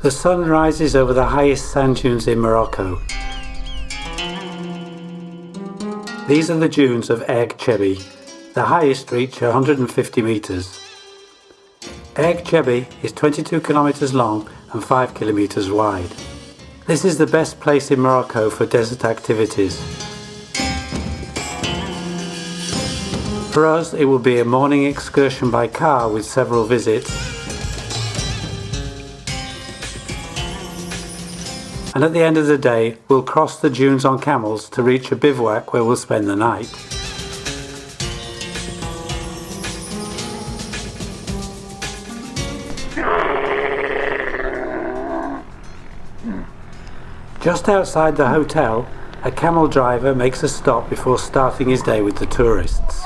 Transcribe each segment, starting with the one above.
The sun rises over the highest sand dunes in Morocco. These are the dunes of Erg Chebbi. The highest reach 150 metres. Erg Chebbi is 22 kilometres long and 5 kilometres wide. This is the best place in Morocco for desert activities. For us, it will be a morning excursion by car with several visits, and at the end of the day we'll cross the dunes on camels to reach a bivouac where we'll spend the night. Just outside the hotel, a camel driver makes a stop before starting his day with the tourists.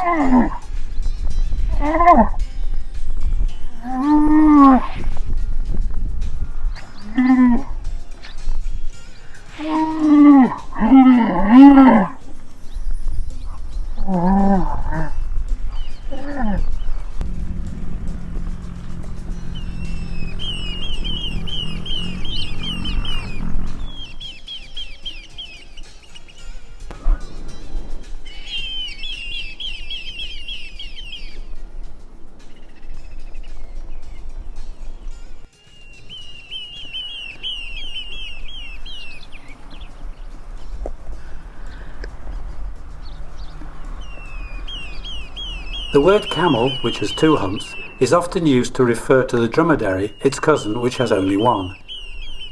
The word camel, which has two humps, is often used to refer to the dromedary, its cousin, which has only one.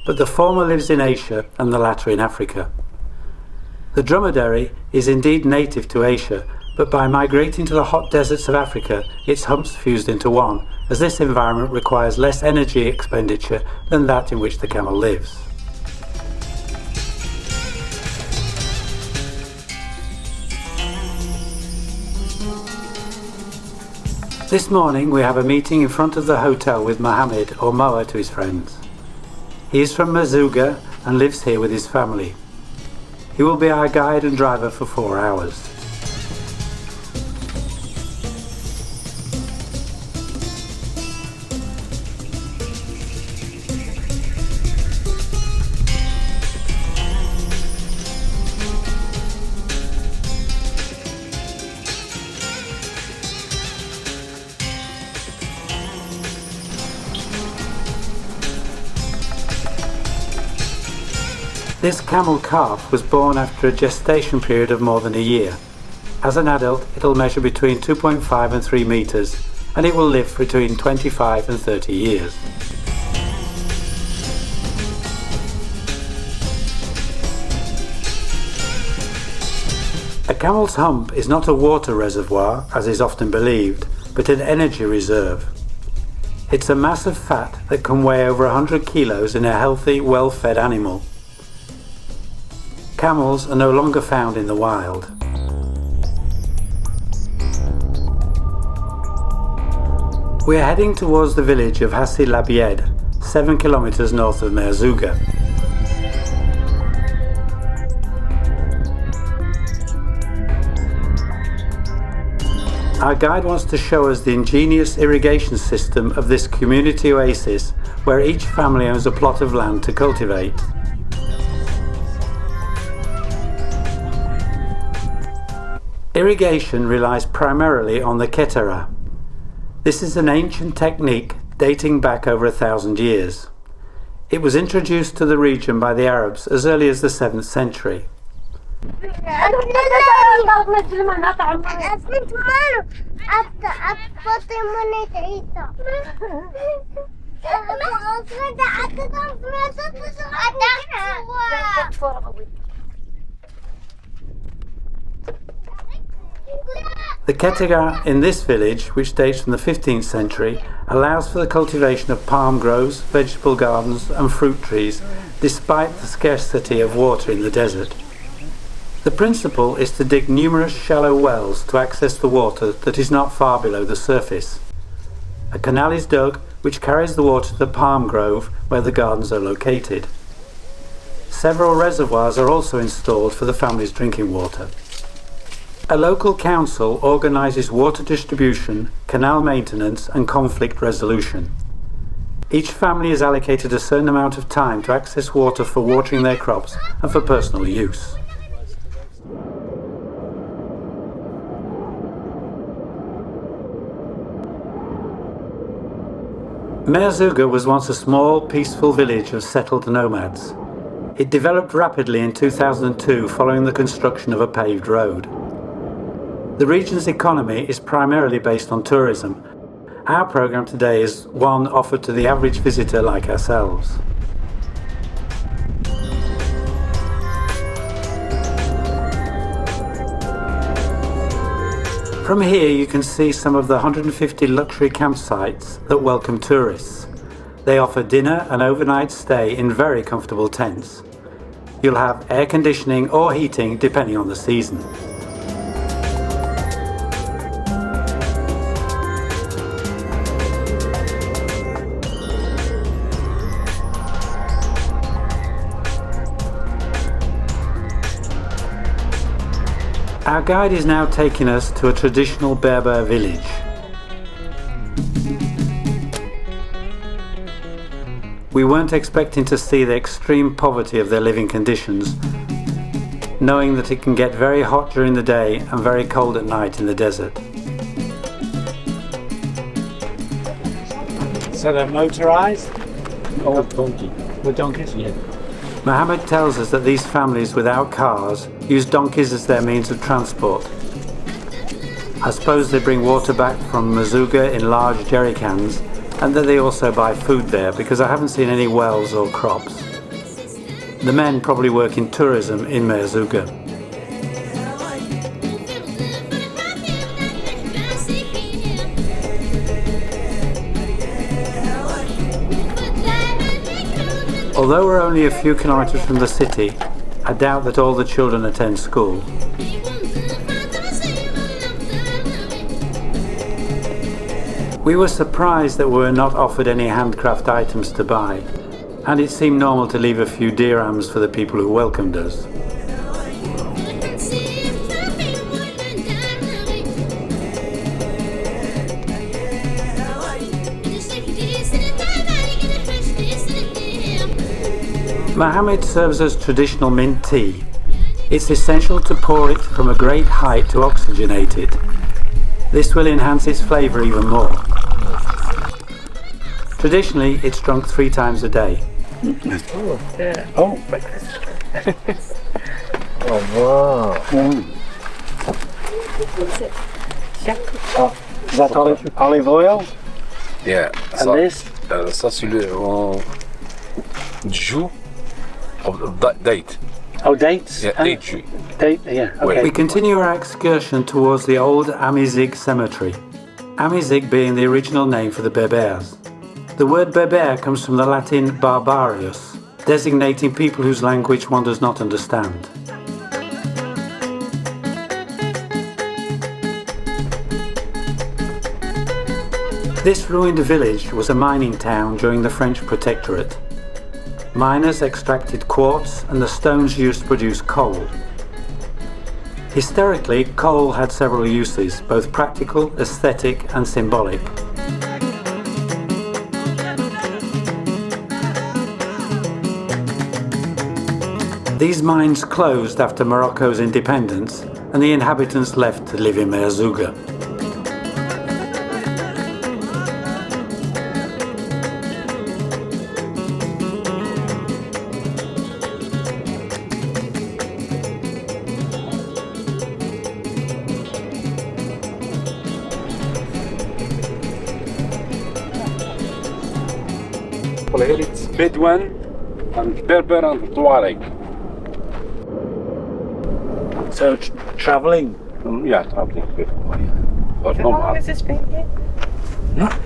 But the former lives in Asia and the latter in Africa. The dromedary is indeed native to Asia, but by migrating to the hot deserts of Africa, its humps fused into one, as this environment requires less energy expenditure than that in which the camel lives. This morning we have a meeting in front of the hotel with Mohammed, or Moa to his friends. He is from MERZOUGA and lives here with his family. He will be our guide and driver for 4 hours. This camel calf was born after a gestation period of more than a year. As an adult, it'll measure between 2.5 and 3 meters, and it will live between 25 and 30 years. A camel's hump is not a water reservoir, as is often believed, but an energy reserve. It's a mass of fat that can weigh over 100 kilos in a healthy, well-fed animal. Camels are no longer found in the wild. We are heading towards the village of Hassi Labied, 7 kilometers north of MERZOUGA. Our guide wants to show us the ingenious irrigation system of this community oasis, where each family owns a plot of land to cultivate. Irrigation relies primarily on the ketera. This is an ancient technique dating back over 1,000 years. It was introduced to the region by the Arabs as early as the 7th century. The ketera in this village, which dates from the 15th century, allows for the cultivation of palm groves, vegetable gardens and fruit trees, despite the scarcity of water in the desert. The principle is to dig numerous shallow wells to access the water that is not far below the surface. A canal is dug which carries the water to the palm grove where the gardens are located. Several reservoirs are also installed for the family's drinking water. A local council organises water distribution, canal maintenance and conflict resolution. Each family is allocated a certain amount of time to access water for watering their crops and for personal use. MERZOUGA was once a small, peaceful village of settled nomads. It developed rapidly in 2002 following the construction of a paved road. The region's economy is primarily based on tourism. Our programme today is one offered to the average visitor like ourselves. From here you can see some of the 150 luxury campsites that welcome tourists. They offer dinner and overnight stay in very comfortable tents. You'll have air conditioning or heating depending on the season. Our guide is now taking us to a traditional Berber village. We weren't expecting to see the extreme poverty of their living conditions, knowing that it can get very hot during the day and very cold at night in the desert. So they're motorised? Or donkey? With donkeys? Yeah. Mohammed tells us that these families without cars use donkeys as their means of transport. I suppose they bring water back from MERZOUGA in large jerry cans, and that they also buy food there because I haven't seen any wells or crops. The men probably work in tourism in MERZOUGA. Although we're only a few kilometres from the city, I doubt that all the children attend school. We were surprised that we were not offered any handcraft items to buy, and it seemed normal to leave a few dirhams for the people who welcomed us. Mohammed serves us traditional mint tea. It's essential to pour it from a great height to oxygenate it. This will enhance its flavour even more. Traditionally, it's drunk 3 times a day. Oh, yeah. Oh, breakfast. Oh, wow. Oh, is that olive oil? Yeah. And this? Ça, c'est le jus of date. Oh, dates? Yeah, date jus. Date, yeah, okay. We continue our excursion towards the old Amizigh cemetery. Amizigh being the original name for the Berbers. The word Berber comes from the Latin barbarius, designating people whose language one does not understand. This ruined village was a mining town during the French Protectorate. Miners extracted quartz and the stones used to produce coal. Historically, coal had several uses, both practical, aesthetic and symbolic. These mines closed after Morocco's independence, and the inhabitants left to live in MERZOUGA. It's Bedouin and Berber and Tuareg. So, travelling? Yeah, traveling before. But How long has this been here?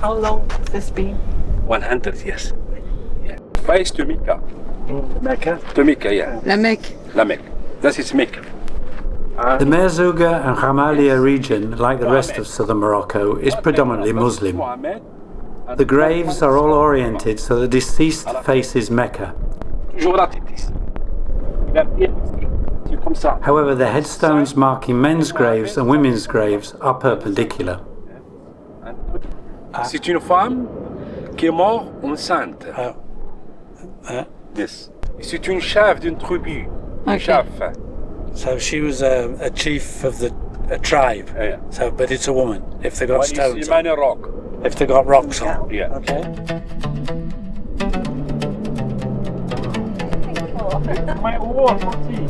How long has this been? 100 years. Yeah. Face to Mecca. Mecca? To Mecca, yeah. La Mecque. La Mecca. That is Mecca. The MERZOUGA and Gnawa region, like the rest of southern Morocco, is predominantly Muslim. The graves are all oriented so the deceased faces Mecca. However, the headstones marking men's graves and women's graves are perpendicular. C'est une femme qui est mort enceinte. Yes. C'est une chef d'une tribu. Okay. Chef. So she was a chief of a tribe. Yeah. So, but it's a woman. If they got stones, C'est Mane Rock. if they got rocks on. Yeah. Okay. My war for tea.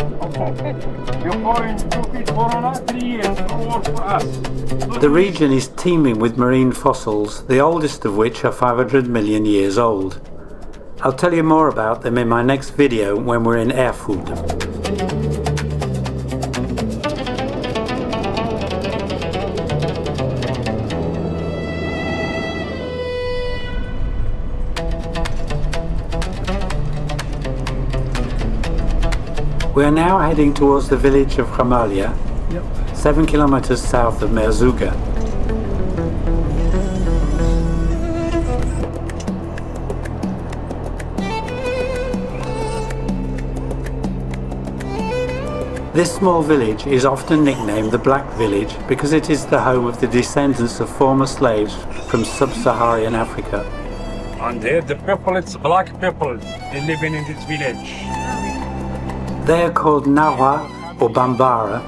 Before in 3 years, war for us. The region is teeming with marine fossils, the oldest of which are 500 million years old. I'll tell you more about them in my next video when we're in Erfurt. We are now heading towards the village of Khamalia, 7 kilometers south of MERZOUGA. This small village is often nicknamed the Black Village because it is the home of the descendants of former slaves from sub-Saharan Africa. And here the people, it's black people, they living in this village. They are called Gnawa or Bambara.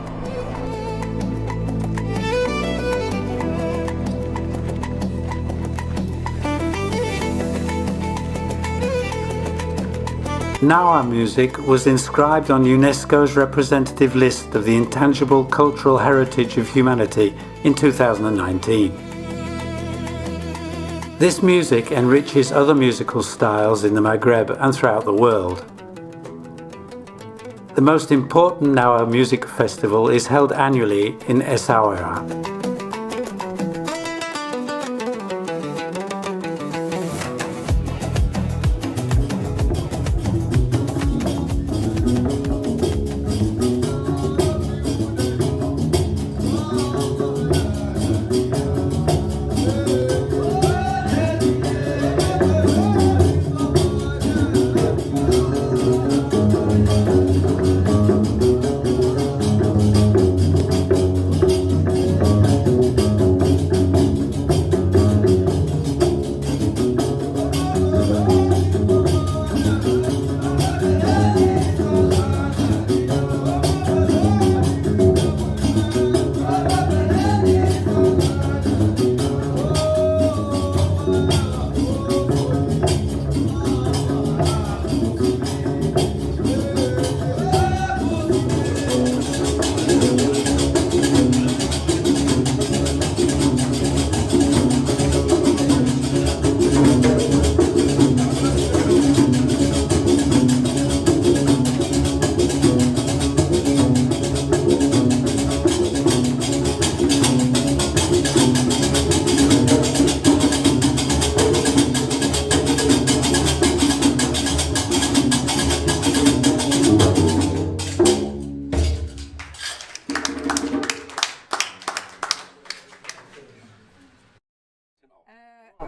Gnawa music was inscribed on UNESCO's representative list of the intangible cultural heritage of humanity in 2019. This music enriches other musical styles in the Maghreb and throughout the world. The most important Gnawa music festival is held annually in Essaouira.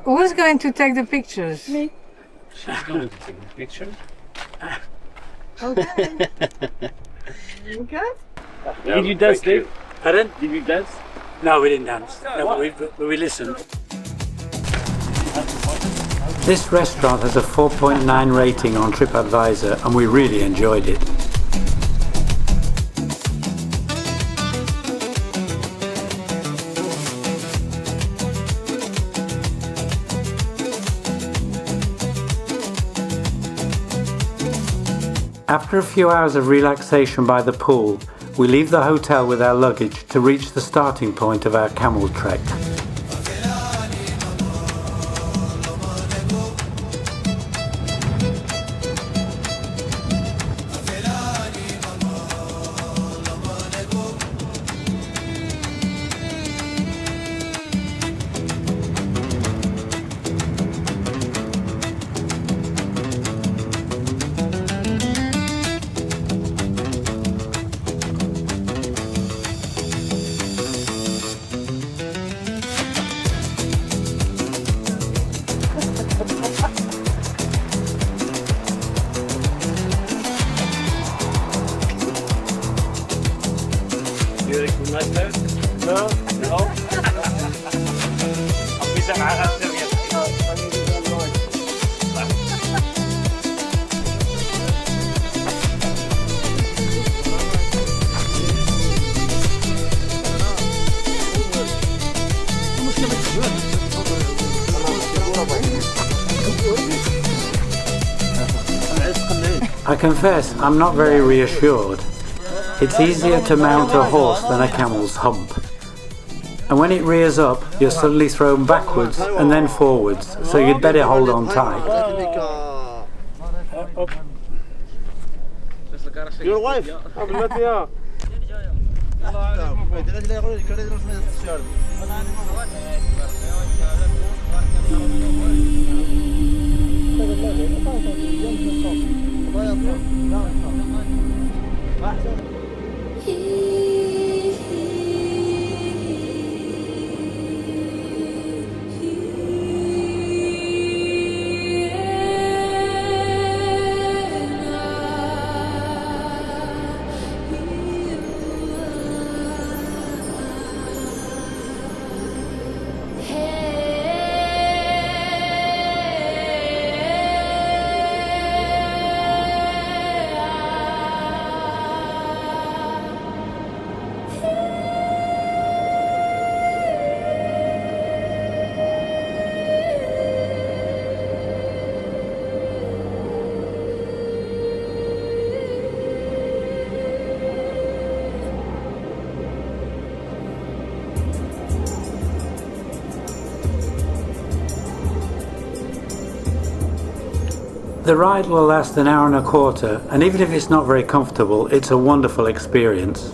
Who's going to take the pictures? Me. She's going to take a picture. Okay. You good? Did you dance, Dave? Pardon? Did you dance? No, we didn't dance. No, but we listened. This restaurant has a 4.9 rating on TripAdvisor and we really enjoyed it. After a few hours of relaxation by the pool, we leave the hotel with our luggage to reach the starting point of our camel trek. I confess I'm not very reassured. It's easier to mount a horse than a camel's hump. And when it rears up, you're suddenly thrown backwards and then forwards, so you'd better hold on tight. Your wife? The ride will last an hour and a quarter, and even if it's not very comfortable, it's a wonderful experience.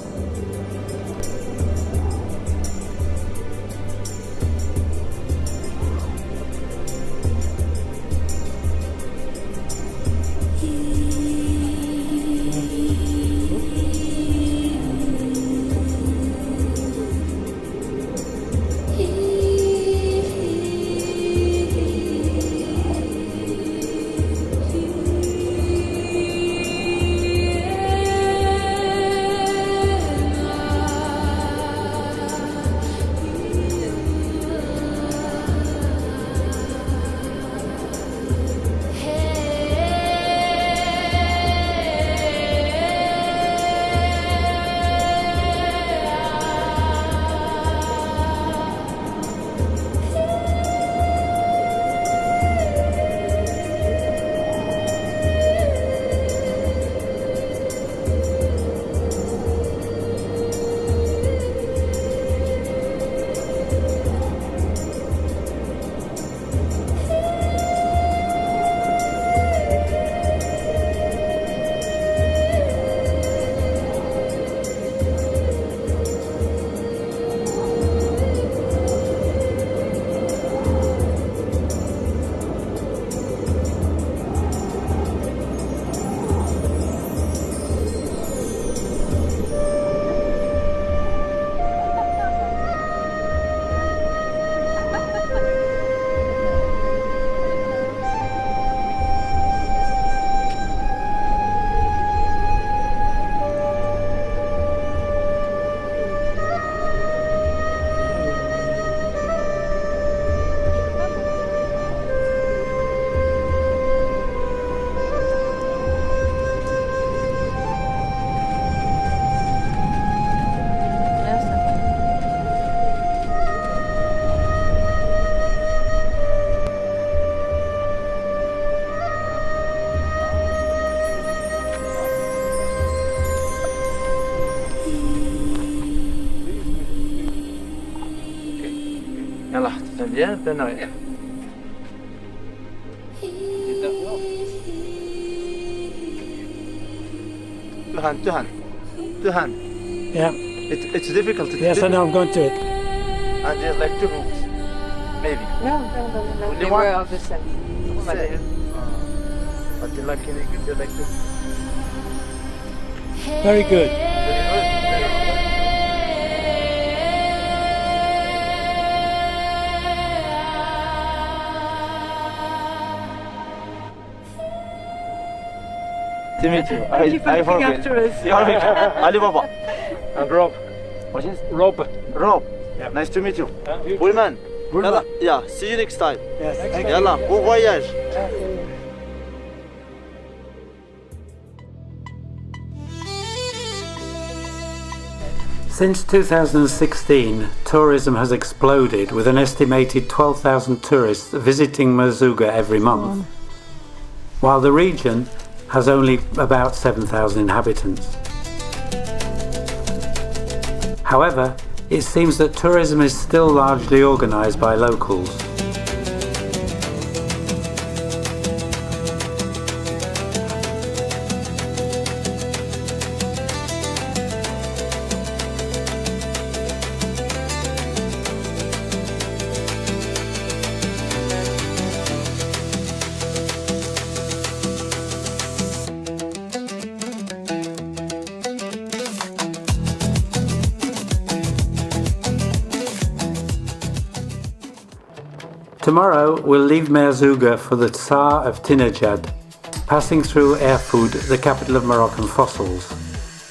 يلا تنبيه تنوي Tuhan. Yeah. It's difficult. Yes, I know. I'm going to it. And there's like two rooms, maybe. No. Only They one? were of the same. Same. But they're like they're like two. Very good. Very good. To meet you. Thank you for looking after us. Ali Baba. And Rob. What is Rob. Rob? Yeah. Nice to meet you. You Bullman. Bullman. Yalla. Yeah. See you next time. Yes. Thank Yalla. Bon voyage. Since 2016, tourism has exploded with an estimated 12,000 tourists visiting MERZOUGA every month. While the region has only about 7,000 inhabitants. However, it seems that tourism is still largely organised by locals. Tomorrow we'll leave MERZOUGA for the Tsar of Tinajad, passing through Erfoud, the capital of Moroccan fossils.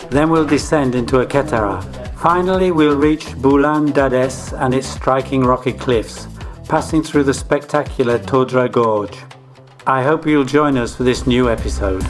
Then we'll descend into a Ketara. Finally we'll reach Boulan Dades and its striking rocky cliffs, passing through the spectacular Todra Gorge. I hope you'll join us for this new episode.